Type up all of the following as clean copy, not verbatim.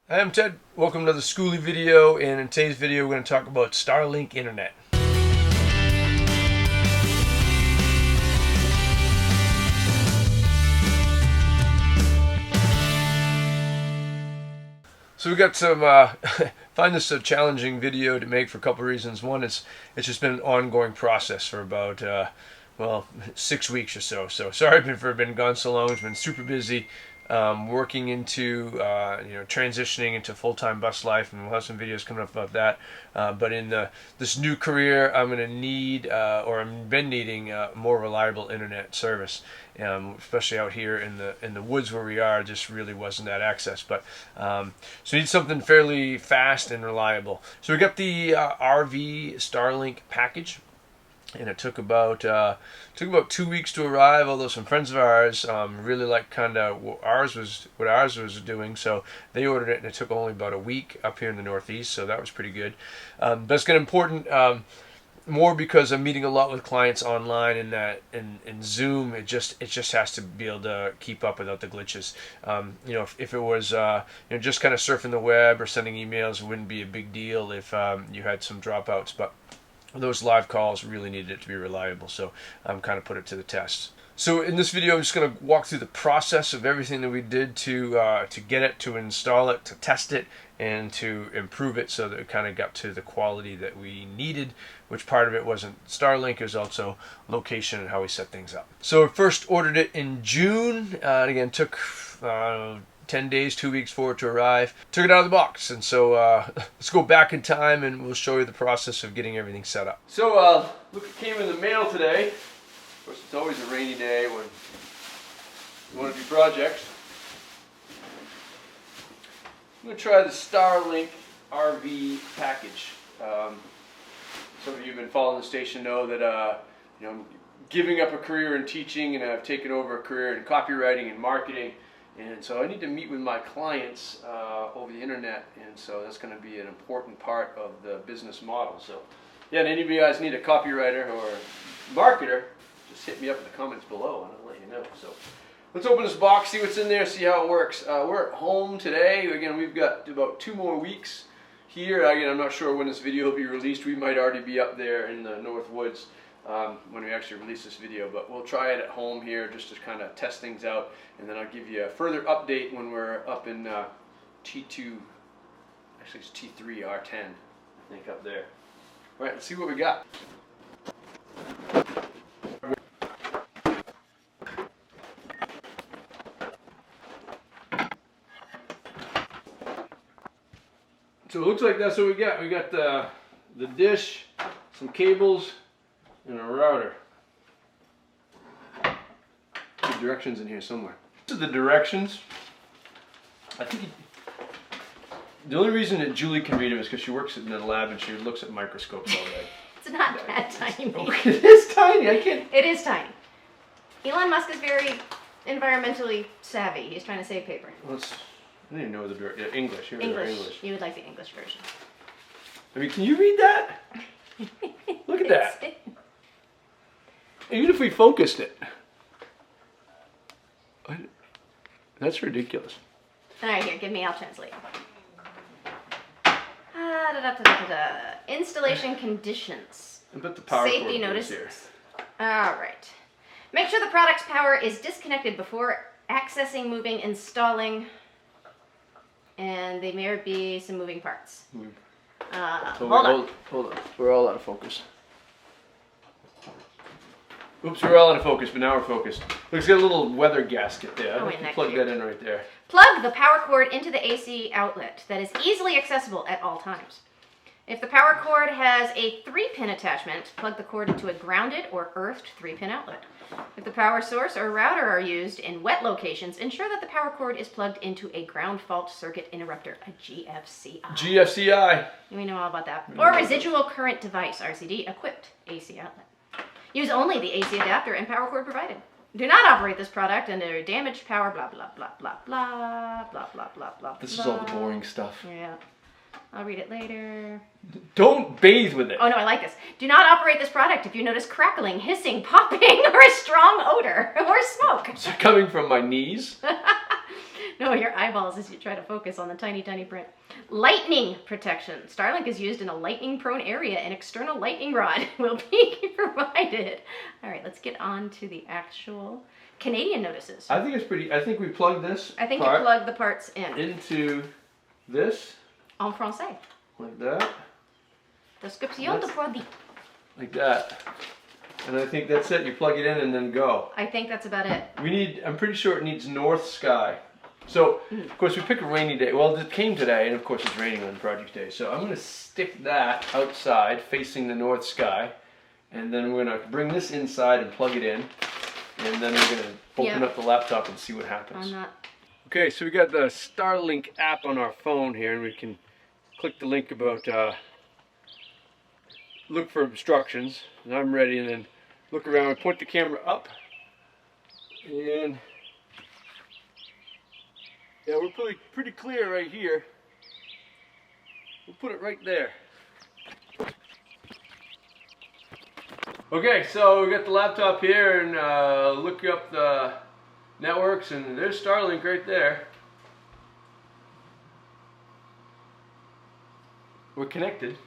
Hi, I'm Ted. Welcome to the Skoolie video, and in today's video we're going to talk about Starlink Internet. So we got some, find this a challenging video to make for a couple of reasons. One is it's just been an ongoing process for about, 6 weeks or so. So sorry for being gone so long. It's been super busy. Working into, transitioning into full-time bus life, and we'll have some videos coming up about that. But in this new career, I'm going to need, or I've been needing, more reliable internet service, especially out here in the woods where we are. Just really wasn't that access. But so we need something fairly fast and reliable. So we got the RV Starlink package. And it took about 2 weeks to arrive. Although some friends of ours really liked kind of what ours was doing, so they ordered it, and it took only about a week up here in the Northeast. So that was pretty good. But it's kind of important more because I'm meeting a lot with clients online, and that in Zoom it just has to be able to keep up without the glitches. If it was just kind of surfing the web or sending emails, it wouldn't be a big deal if you had some dropouts, but those live calls really needed it to be reliable, so I'm kind of put it to the test. So in this video, I'm just going to walk through the process of everything that we did to get it, to install it, to test it, and to improve it so that it kind of got to the quality that we needed, which part of it wasn't Starlink, it was also location and how we set things up. So we first ordered it in June, and again, took 10 days, 2 weeks for it to arrive. Took it out of the box, and so let's go back in time and we'll show you the process of getting everything set up. So look, it came in the mail today. Of course, it's always a rainy day when you want to do projects. I'm going to try the Starlink RV package. Some of you who've been following the station know that I'm giving up a career in teaching, and I've taken over a career in copywriting and marketing. And so I need to meet with my clients over the internet, and so that's going to be an important part of the business model. So yeah, and any of you guys need a copywriter or marketer, just hit me up in the comments below and I'll let you know. So let's open this box, see what's in there, see how it works. We're at home today. Again, we've got about 2 more weeks here. Again, I'm not sure when this video will be released. We might already be up there in the North Woods when we actually release this video, but we'll try it at home here just to kind of test things out, and then I'll give you a further update when we're up in T2, actually it's T3 R10, I think, up there. All right, let's see what we got. So it looks like that's what we got. We got the dish, some cables, and a router. The directions in here somewhere. These are the directions. I think the only reason that Julie can read them is because she works in the lab and she looks at microscopes all day. It's not that tiny. Oh, it is tiny. I can't. It is tiny. Elon Musk is very environmentally savvy. He's trying to save paper. Well, I don't even know the English. English. You would like the English version. I mean, can you read that? Look at that. Even if we focused it. That's ridiculous. All right, here, give me, I'll translate. Installation conditions. I bet the power Safety cord goes notices. All right. Make sure the product's power is disconnected before accessing, moving, installing, and there may be some moving parts. Hold on. We're all out of focus. Oops, we're all out of focus, but now we're focused. Look, it's got a little weather gasket there. I think you plug that in right there. Plug the power cord into the AC outlet that is easily accessible at all times. If the power cord has a 3-pin attachment, plug the cord into a grounded or earthed 3-pin outlet. If the power source or router are used in wet locations, ensure that the power cord is plugged into a ground fault circuit interrupter, a GFCI. GFCI. We know all about that. Or residual current device, RCD, equipped AC outlet. Use only the AC adapter and power cord provided. Do not operate this product under damaged power, blah, blah, blah, blah, blah, blah, blah, blah, blah. This is all the boring stuff. Yeah. I'll read it later. Don't bathe with it. Oh no, I like this. Do not operate this product if you notice crackling, hissing, popping, or a strong odor, or smoke. Is it coming from my knees? No, your eyeballs as you try to focus on the tiny, tiny print. Lightning protection. Starlink is used in a lightning-prone area. An external lightning rod will be provided. All right, let's get on to the actual Canadian notices. I think it's pretty. I think we plugged this. I think you plug the parts in. Into this. En français. Like that. Description de produit. Like that. And I think that's it. You plug it in and then go. I think that's about it. We need. I'm pretty sure it needs north sky. So, of course, we pick a rainy day. Well, it came today, and of course, it's raining on Project Day. So I'm going to stick that outside, facing the north sky, and then we're going to bring this inside and plug it in, and then we're going to open up the laptop and see what happens. I'm not. Okay, so we got the Starlink app on our phone here, and we can click the link about look for instructions, and I'm ready, and then look around and point the camera up, and yeah, we're pretty clear right here. We'll put it right there. Okay, so we got the laptop here, and look up the networks, and there's Starlink right there. We're connected.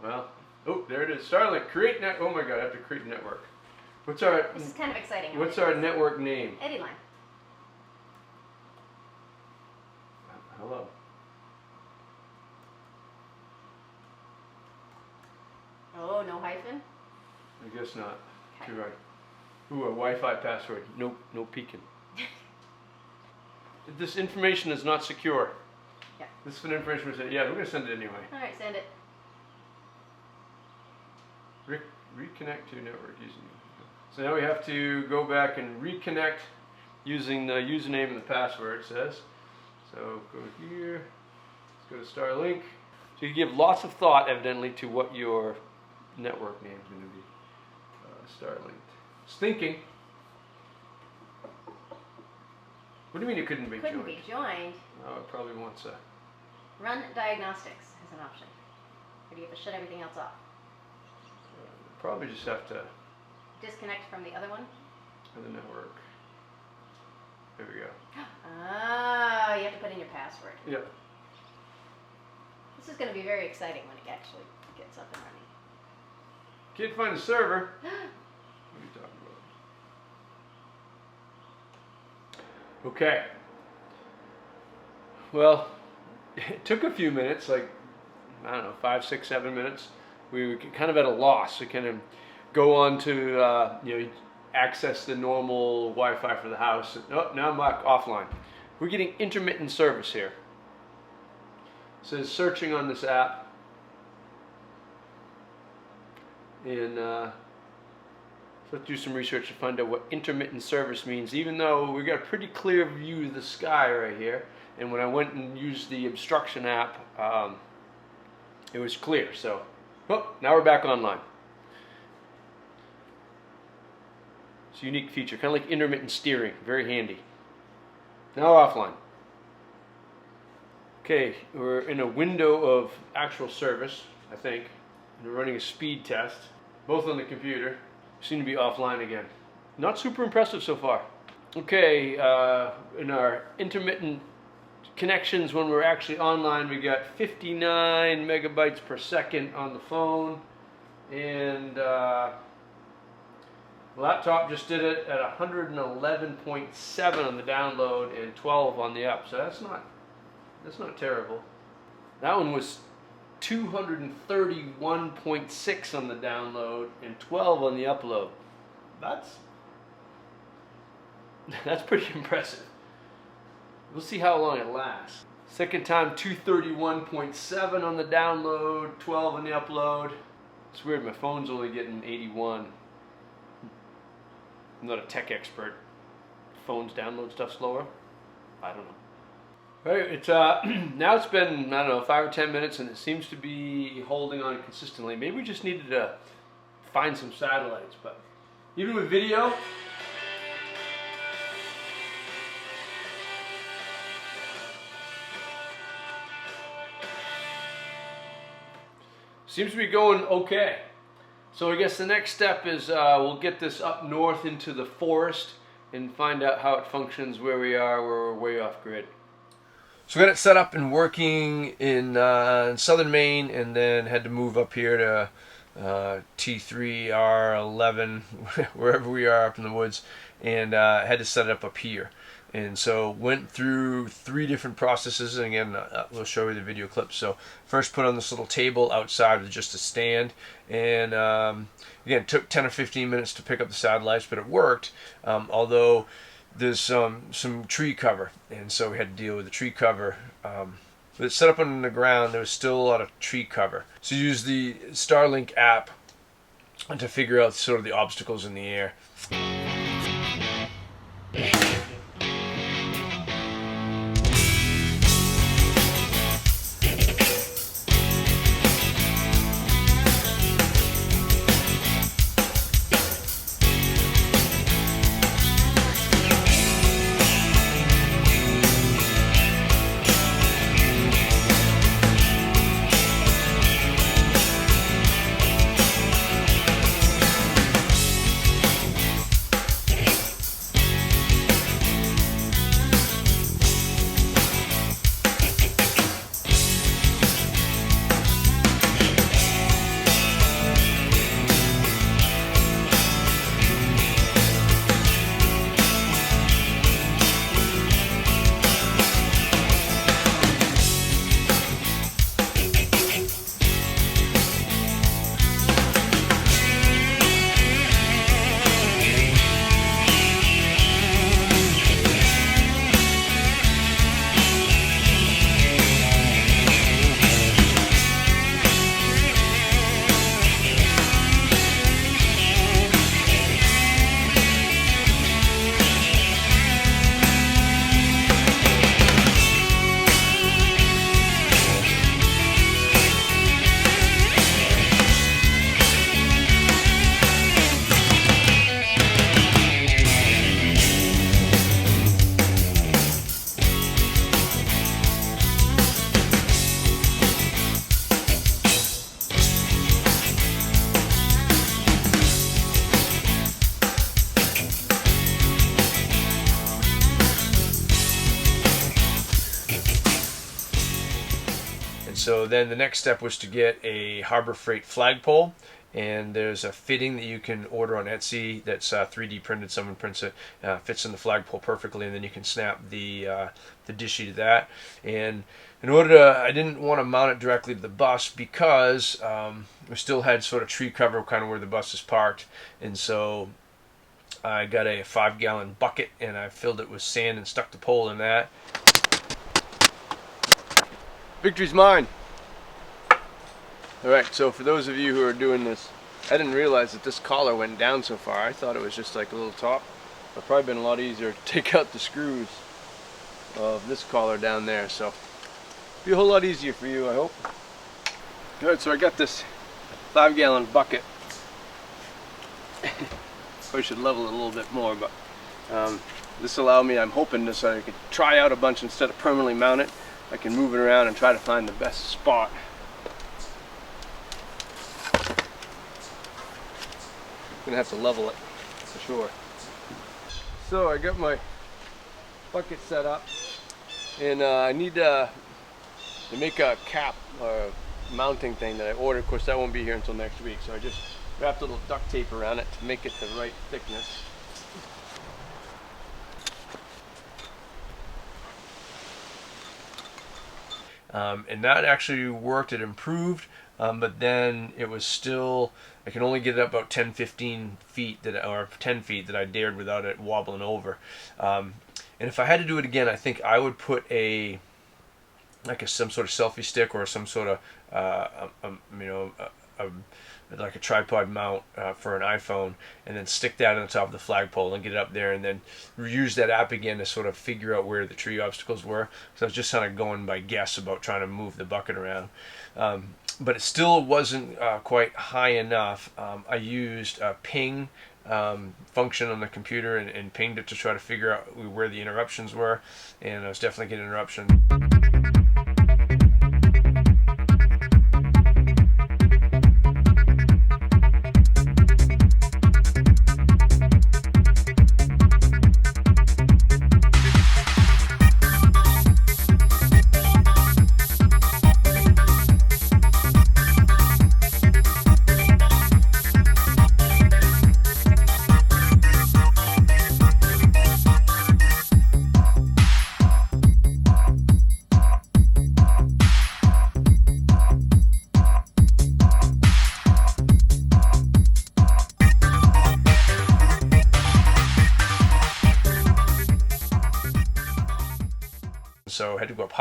Well, oh, there it is. Starlink, create net. Oh my God, I have to create a network. What's our? This is kind of exciting. What's our network name? Eddy line. Hello. Oh, no hyphen? I guess not. Okay. You're right. Ooh, a Wi-Fi password. No peeking. This information is not secure. Yeah. This is an information we said. Yeah, we're gonna send it anyway. All right, send it. Reconnect to network using. So now we have to go back and reconnect using the username and the password. It says. So go here. Let's go to Starlink. So you give lots of thought, evidently, to what your network name is going to be. Starlink. It's thinking. What do you mean it couldn't be joined? Couldn't be joined. Oh, it probably wants a. Run diagnostics as an option. Or do you have to shut everything else off? Probably just have to. Disconnect from the other one? The network. There we go. Ah, you have to put in your password. Yeah. This is going to be very exciting when it actually gets up and running. Can't find the server. What are you talking about? Okay. Well, it took a few minutes, like, I don't know, 5, 6, 7 minutes. We were kind of at a loss. We kind of go on to, access the normal Wi-Fi for the house. Oh, now I'm back offline. We're getting intermittent service here. It says searching on this app. And let's do some research to find out what intermittent service means, even though we got a pretty clear view of the sky right here. And when I went and used the obstruction app, it was clear. So, oh, now we're back online. It's a unique feature, kind of like intermittent steering, very handy. Now offline. Okay, we're in a window of actual service, I think. And we're running a speed test, both on the computer. Seem to be offline again. Not super impressive so far. Okay, in our intermittent connections when we're actually online, we got 59 megabytes per second on the phone, and laptop just did it at 111.7 on the download and 12 on the up. So that's not terrible. That one was 231.6 on the download and 12 on the upload. That's pretty impressive. We'll see how long it lasts. Second time, 231.7 on the download, 12 on the upload. It's weird, my phone's only getting 81. I'm not a tech expert. Phones download stuff slower? I don't know. All right, it's now it's been, I don't know, 5 or 10 minutes, and it seems to be holding on consistently. Maybe we just needed to find some satellites, but even with video, seems to be going okay. So I guess the next step is we'll get this up north into the forest and find out how it functions where we are, where we're way off grid. So we got it set up and working in southern Maine, and then had to move up here to T3R11, wherever we are up in the woods, and had to set it up here. And so went through 3 different processes, and again we'll show you the video clips. So first put on this little table outside with just a stand, and again it took 10 or 15 minutes to pick up the satellites, but it worked, although there's some tree cover, and so we had to deal with the tree cover. But it's set up on the ground, there was still a lot of tree cover. So use the Starlink app to figure out sort of the obstacles in the air. So then the next step was to get a Harbor Freight flagpole, and there's a fitting that you can order on Etsy that's 3D printed. Someone prints it, fits in the flagpole perfectly, and then you can snap the dishy to that. And in order to, I didn't want to mount it directly to the bus because we still had sort of tree cover kind of where the bus is parked, and so I got a 5-gallon bucket and I filled it with sand and stuck the pole in that. Victory's mine. Alright, so for those of you who are doing this, I didn't realize that this collar went down so far. I thought it was just like a little top. It would probably been a lot easier to take out the screws of this collar down there, so be a whole lot easier for you, I hope. Alright, so I got this 5-gallon bucket. Probably should level it a little bit more, but this allowed me, I'm hoping this, so I could try out a bunch instead of permanently mount it. I can move it around and try to find the best spot. I'm gonna have to level it for sure. So I got my bucket set up, and I need to make a cap or mounting thing that I ordered. Of course, that won't be here until next week, so I just wrapped a little duct tape around it to make it the right thickness. And that actually worked. It improved, but then it was still, I can only get it up about 10-15 feet or 10 feet that I dared without it wobbling over. And if I had to do it again, I think I would put some sort of selfie stick or some sort of like a tripod mount for an iPhone, and then stick that on the top of the flagpole and get it up there, and then use that app again to sort of figure out where the tree obstacles were. So I was just kind of going by guess about trying to move the bucket around. But it still wasn't quite high enough. I used a ping function on the computer and pinged it to try to figure out where the interruptions were, and I was definitely getting interruption.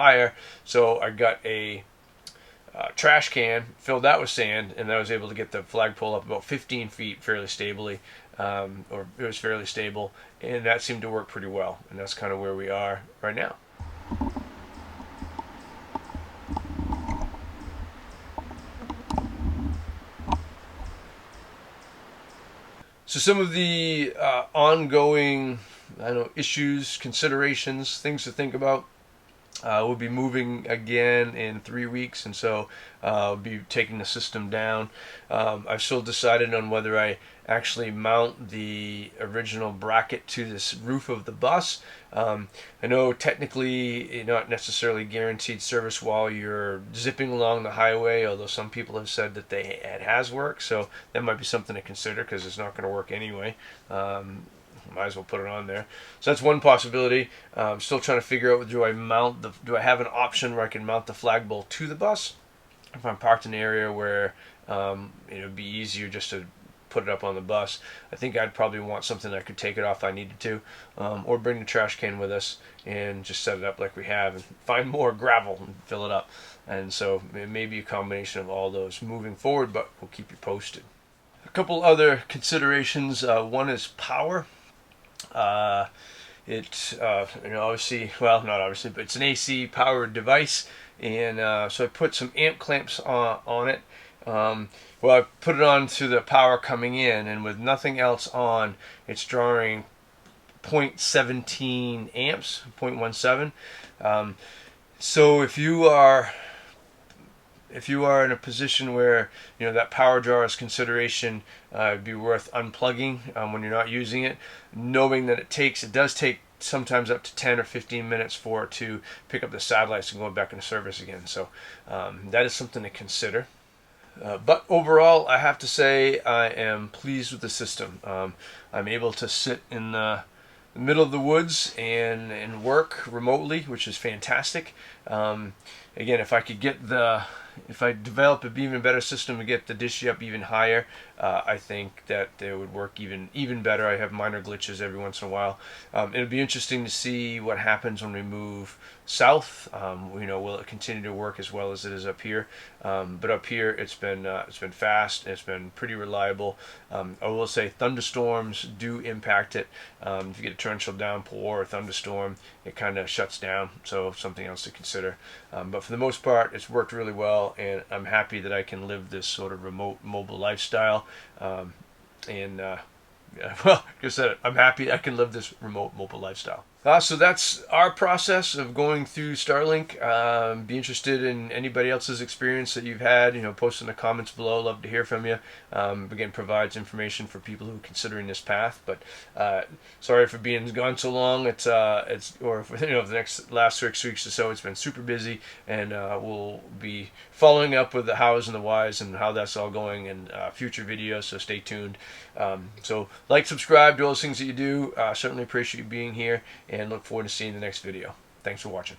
higher. So I got a trash can, filled that with sand, and I was able to get the flagpole up about 15 feet fairly stably, or it was fairly stable, and that seemed to work pretty well. And that's kind of where we are right now. So some of the ongoing, I don't know, issues, considerations, things to think about. We'll be moving again in 3 weeks, and so I'll be taking the system down. I've still decided on whether I actually mount the original bracket to this roof of the bus. I know technically you're not necessarily guaranteed service while you're zipping along the highway, although some people have said that it has worked, so that might be something to consider because it's not going to work anyway. Might as well put it on there. So that's one possibility. I'm still trying to figure out, do I have an option where I can mount the flagpole to the bus? If I'm parked in an area where it would be easier just to put it up on the bus, I think I'd probably want something that I could take it off if I needed to, or bring the trash can with us and just set it up like we have and find more gravel and fill it up. And so it may be a combination of all those moving forward, but we'll keep you posted. A couple other considerations. One is power. Obviously, well, not obviously, but it's an AC powered device, and so I put some amp clamps on it. Well, I put it on to the power coming in, and with nothing else on, it's drawing 0.17 amps, 0.17. So if you are in a position where that power draw is consideration, it'd be worth unplugging when you're not using it, knowing that it does take sometimes up to 10 or 15 minutes for it to pick up the satellites and go back into service again. So that is something to consider. But overall, I have to say I am pleased with the system. I'm able to sit in the middle of the woods and work remotely, which is fantastic. Again, if I develop an even better system to get the dish up even higher, I think that it would work even better. I have minor glitches every once in a while. It'll be interesting to see what happens when we move south. Will it continue to work as well as it is up here? But up here, it's been fast. It's been pretty reliable. I will say thunderstorms do impact it. If you get a torrential downpour or a thunderstorm, it kind of shuts down. So something else to consider. But for the most part, it's worked really well, and I'm happy that I can live this sort of remote mobile lifestyle. Well, like I said, I'm happy I can live this remote mobile lifestyle. So that's our process of going through Starlink. Be interested in anybody else's experience that you've had. Post in the comments below. Love to hear from you. Again, provides information for people who are considering this path. But sorry for being gone so long. For the last 6 weeks or so, it's been super busy, and we'll be following up with the hows and the whys and how that's all going in future videos. So stay tuned. So like, subscribe, do all those things that you do. Certainly appreciate you being here, and look forward to seeing the next video. Thanks for watching.